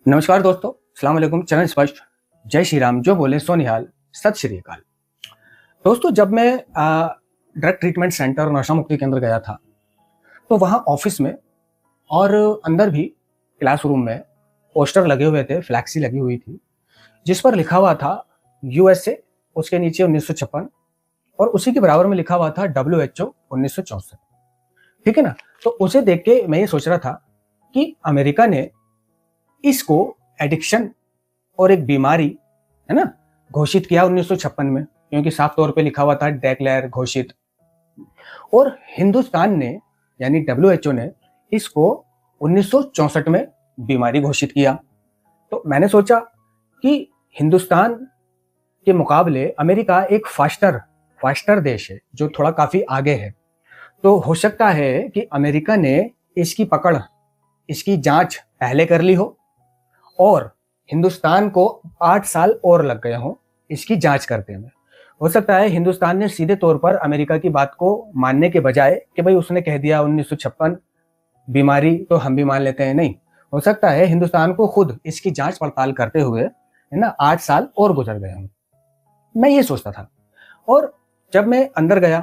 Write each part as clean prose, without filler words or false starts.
नमस्कार दोस्तों, अस्सलाम वालेकुम। चरण स्पष्ट, जय श्री राम, जो बोले सो निहाल, सत श्री अकाल। दोस्तों, जब मैं ड्रग ट्रीटमेंट सेंटर और नशा मुक्ति केंद्र गया था, तो वहाँ ऑफिस में और अंदर भी क्लासरूम में पोस्टर लगे हुए थे, फ्लैक्सी लगी हुई थी, जिस पर लिखा हुआ था यूएसए, उसके नीचे 1956 और उसी के बराबर में लिखा हुआ था WHO 1964। ठीक है ना। तो उसे देख के मैं ये सोच रहा था कि अमेरिका ने इसको एडिक्शन और एक बीमारी, है ना, घोषित किया 1956 में, क्योंकि साफ तौर पे लिखा हुआ था डेक्लेयर, घोषित। और हिंदुस्तान ने यानी WHO ने इसको 1964 में बीमारी घोषित किया। तो मैंने सोचा कि हिंदुस्तान के मुकाबले अमेरिका एक फास्टर देश है, जो थोड़ा काफी आगे है। तो हो सकता है कि अमेरिका ने इसकी पकड़, इसकी जांच पहले कर ली हो और हिंदुस्तान को 8 साल और लग गए हों इसकी जांच करते में। हो सकता है हिंदुस्तान ने सीधे तौर पर अमेरिका की बात को मानने के बजाय कि भाई उसने कह दिया 1956 बीमारी तो हम भी मान लेते हैं, नहीं, हो सकता है हिंदुस्तान को खुद इसकी जांच पड़ताल करते हुए, है ना, 8 साल और गुजर गए हों। मैं ये सोचता था। और जब मैं अंदर गया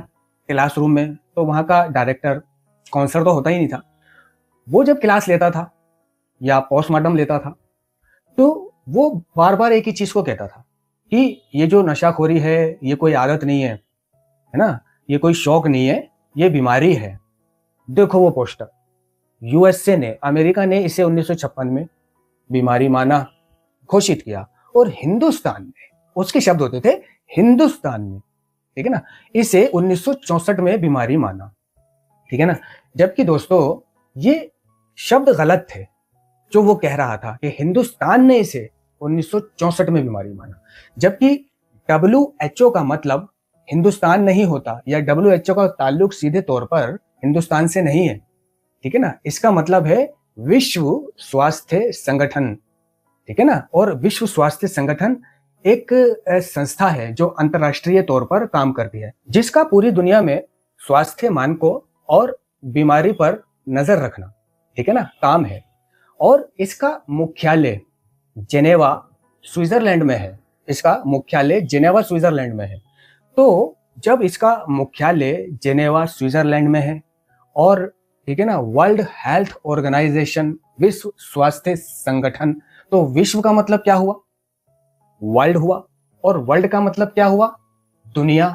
क्लासरूम में, तो वहाँ का डायरेक्टर, काउंसलर तो होता ही नहीं था, वो जब क्लास लेता था या पोस्टमार्टम लेता था, तो वो बार बार एक ही चीज को कहता था कि ये जो नशाखोरी है, ये कोई आदत नहीं है ना, ये कोई शौक नहीं है, ये बीमारी है। देखो वो पोस्टर, यूएसए ने, अमेरिका ने इसे 1956 में बीमारी माना, घोषित किया, और हिंदुस्तान ने, उसके शब्द होते थे हिंदुस्तान ने, ठीक है ना, इसे 1964 में बीमारी माना। ठीक है ना। जबकि दोस्तों ये शब्द गलत थे जो वो कह रहा था कि हिंदुस्तान ने इसे 1964 में बीमारी माना, जबकि WHO का मतलब हिंदुस्तान नहीं होता, या WHO का ताल्लुक सीधे तौर पर हिंदुस्तान से नहीं है। ठीक है ना। इसका मतलब है विश्व स्वास्थ्य संगठन। ठीक है ना। और विश्व स्वास्थ्य संगठन एक संस्था है जो अंतरराष्ट्रीय तौर पर काम करती है, जिसका पूरी दुनिया में स्वास्थ्य मानकों और बीमारी पर नजर रखना, ठीक है ना, काम है। और इसका मुख्यालय जेनेवा स्विट्जरलैंड में है। इसका मुख्यालय जेनेवा स्विट्जरलैंड में है। तो जब इसका मुख्यालय जेनेवा स्विट्जरलैंड में है और, ठीक है ना, वर्ल्ड हेल्थ ऑर्गेनाइजेशन, विश्व स्वास्थ्य संगठन, तो विश्व का मतलब क्या हुआ? वर्ल्ड हुआ। और वर्ल्ड का मतलब क्या हुआ? दुनिया।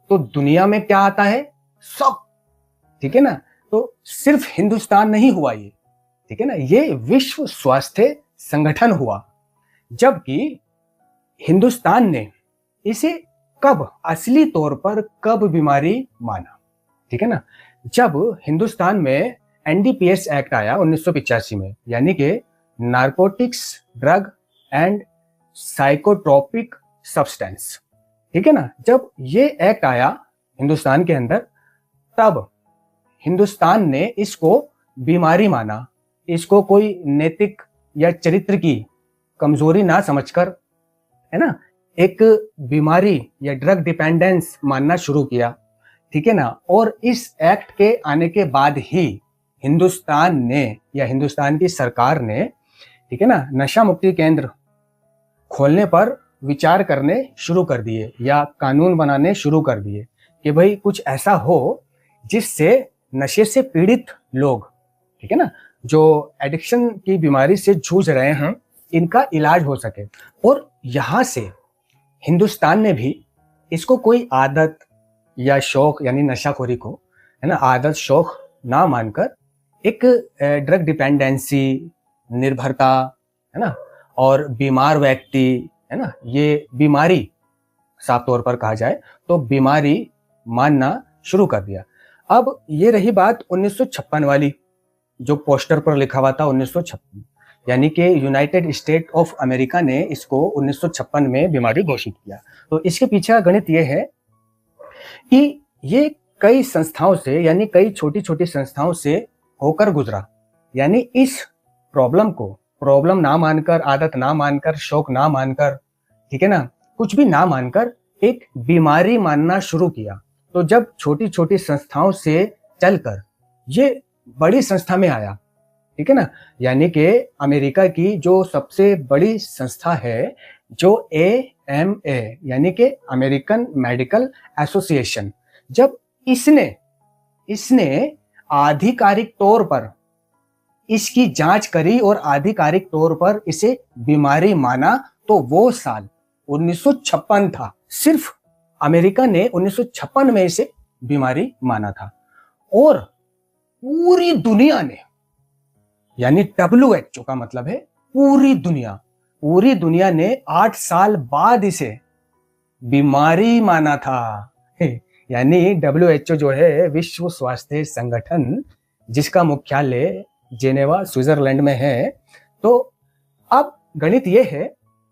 तो दुनिया में क्या आता है? सब। ठीक है ना। तो सिर्फ हिंदुस्तान नहीं हुआ ये, ठीक है ना, ये विश्व स्वास्थ्य संगठन हुआ। जबकि हिंदुस्तान ने इसे कब, असली तौर पर कब बीमारी माना? ठीक है ना, जब हिंदुस्तान में NDPS एक्ट आया 1985 में, यानी कि narcotics drug and psychotropic substance. ठीक है ना। जब ये एक्ट आया हिंदुस्तान के अंदर, तब हिंदुस्तान ने इसको बीमारी माना, इसको कोई नैतिक या चरित्र की कमजोरी ना समझकर, है ना, एक बीमारी या ड्रग डिपेंडेंस मानना शुरू किया। ठीक है ना। और इस एक्ट के आने के बाद ही हिंदुस्तान ने, या हिंदुस्तान की सरकार ने, ठीक है ना, नशा मुक्ति केंद्र खोलने पर विचार करने शुरू कर दिए, या कानून बनाने शुरू कर दिए कि भाई कुछ ऐसा हो जिससे नशे से पीड़ित लोग, ठीक है ना, जो एडिक्शन की बीमारी से जूझ रहे हैं, इनका इलाज हो सके। और यहां से हिंदुस्तान ने भी इसको कोई आदत या शौक, यानी नशाखोरी को, है ना, आदत शौक ना मानकर एक ड्रग डिपेंडेंसी, निर्भरता, है ना, और बीमार व्यक्ति, है ना, ये बीमारी साफ तौर पर कहा जाए तो बीमारी मानना शुरू कर दिया। अब ये रही बात 1956 वाली, जो पोस्टर पर लिखा हुआ था 1956, यानी कि यूनाइटेड स्टेट ऑफ अमेरिका ने इसको 1956 में बीमारी घोषित किया। तो इसके पीछे का गणित ये है कि ये कई संस्थाओं से, यानी कई छोटी छोटी संस्थाओं से होकर गुजरा। यानी इस प्रॉब्लम को प्रॉब्लम ना मानकर, आदत ना मानकर, शौक ना मानकर, ठीक है ना, कुछ भी ना मानकर एक बीमारी मानना शुरू किया। तो जब छोटी छोटी संस्थाओं से चलकर ये बड़ी संस्था में आया, ठीक है ना। यानी कि अमेरिका की जो सबसे बड़ी संस्था है, जो AMA यानी कि अमेरिकन मेडिकल एसोसिएशन, जब इसने इसने आधिकारिक तौर पर इसकी जांच करी और आधिकारिक तौर पर इसे बीमारी माना, तो वो साल 1956 था। सिर्फ अमेरिका ने 1956 में इसे बीमारी माना था। और पूरी दुनिया ने, यानी WHO का मतलब है पूरी दुनिया ने 8 साल बाद इसे बीमारी माना था। यानी WHO जो है विश्व स्वास्थ्य संगठन, जिसका मुख्यालय जेनेवा स्विट्जरलैंड में है। तो अब गणित यह है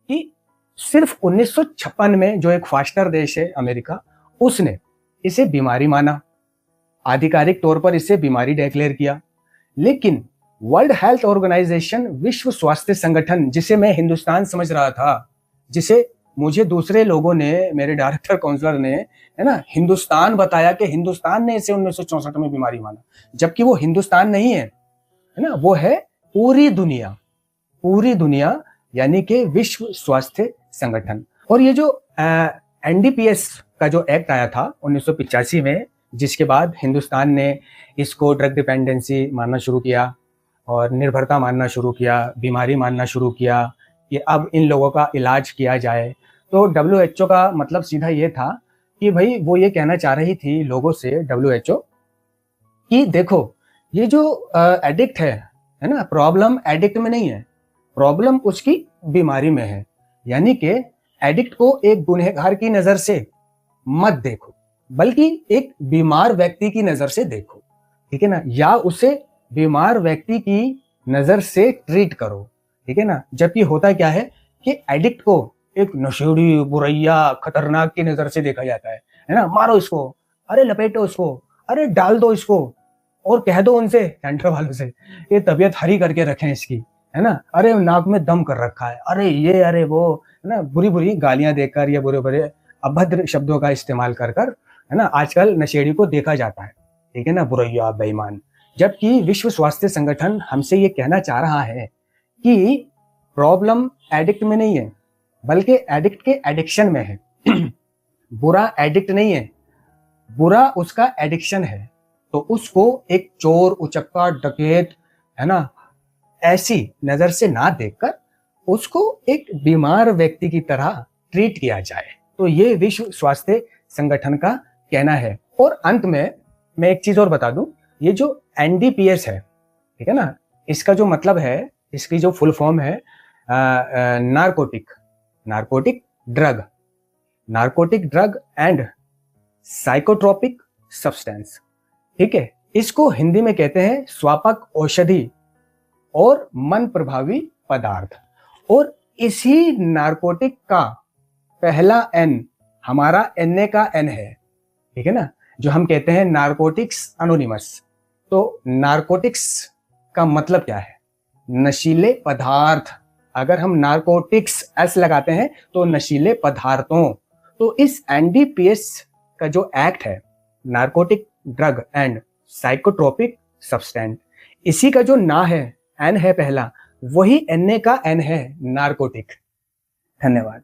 कि सिर्फ 1956 में जो एक फास्टर देश है अमेरिका, उसने इसे बीमारी माना, आधिकारिक तौर पर इसे बीमारी डिक्लेयर किया। लेकिन वर्ल्ड हेल्थ ऑर्गेनाइजेशन, विश्व स्वास्थ्य संगठन, जिसे मैं हिंदुस्तान समझ रहा था, जिसे मुझे दूसरे लोगों ने, मेरे डायरेक्टर काउंसलर ने, है ना, हिंदुस्तान बताया कि हिंदुस्तान ने इसे 1964 में बीमारी माना, जबकि वो हिंदुस्तान नहीं है ना, वो है पूरी दुनिया यानी कि विश्व स्वास्थ्य संगठन। और ये जो NDPS का जो एक्ट आया था 1985 में, जिसके बाद हिंदुस्तान ने इसको ड्रग डिपेंडेंसी मानना शुरू किया और निर्भरता मानना शुरू किया, बीमारी मानना शुरू किया कि अब इन लोगों का इलाज किया जाए। तो WHO का मतलब सीधा ये था कि भाई वो ये कहना चाह रही थी लोगों से, WHO, कि देखो ये जो एडिक्ट है ना, प्रॉब्लम एडिक्ट में नहीं है, प्रॉब्लम उसकी बीमारी में है। यानी कि एडिक्ट को एक गुनहगार की नजर से मत देखो, बल्कि एक बीमार व्यक्ति की नजर से देखो, ठीक है ना, या उसे बीमार व्यक्ति की नजर से ट्रीट करो, ठीक है ना। जबकि होता क्या है कि एडिक्ट को एक नशेड़ी, बुरैया, खतरनाक की नजर से देखा जाता है ना। मारो इसको, अरे लपेटो इसको, अरे डाल दो इसको, और कह दो उनसे, सेंटर वालों से, ये तबीयत हरी करके रखें इसकी, है ना, अरे नाक में दम कर रखा है, अरे ये, अरे वो, है ना, बुरी बुरी गालियां देकर या बुरे बुरे अभद्र शब्दों का इस्तेमाल कर कर, है ना, आजकल नशेड़ी को देखा जाता है, ठीक है ना, बुरैया, बेईमान। जबकि विश्व स्वास्थ्य संगठन हमसे ये कहना चाह रहा है कि प्रॉब्लम एडिक्ट में नहीं है, बल्कि एडिक्ट के एडिक्शन में है। बुरा एडिक्ट नहीं है, बुरा उसका एडिक्शन है। तो उसको एक चोर, उचक्का, डकैत, है ना, ऐसी नजर से ना देखकर उसको एक बीमार व्यक्ति की तरह ट्रीट किया जाए। तो ये विश्व स्वास्थ्य संगठन का कहना है। और अंत में मैं एक चीज और बता दूं, ये जो NDPS है, ठीक है ना, इसका जो मतलब है, इसकी जो फुल फॉर्म है narcotic drug and psychotropic substance, ठीक है। इसको हिंदी में कहते हैं स्वापक औषधि और मन प्रभावी पदार्थ। और इसी नार्कोटिक का पहला N हमारा NA का N है, ठीक है ना, जो हम कहते हैं नार्कोटिक्स अनोनिमस। तो नार्कोटिक्स का मतलब क्या है? नशीले पदार्थ। अगर हम नार्कोटिक्स S लगाते हैं तो नशीले पदार्थों। तो इस NDPS का जो एक्ट है, narcotic drug and psychotropic substance, इसी का जो ना है, N है पहला, वही NA का N है, नार्कोटिक। धन्यवाद।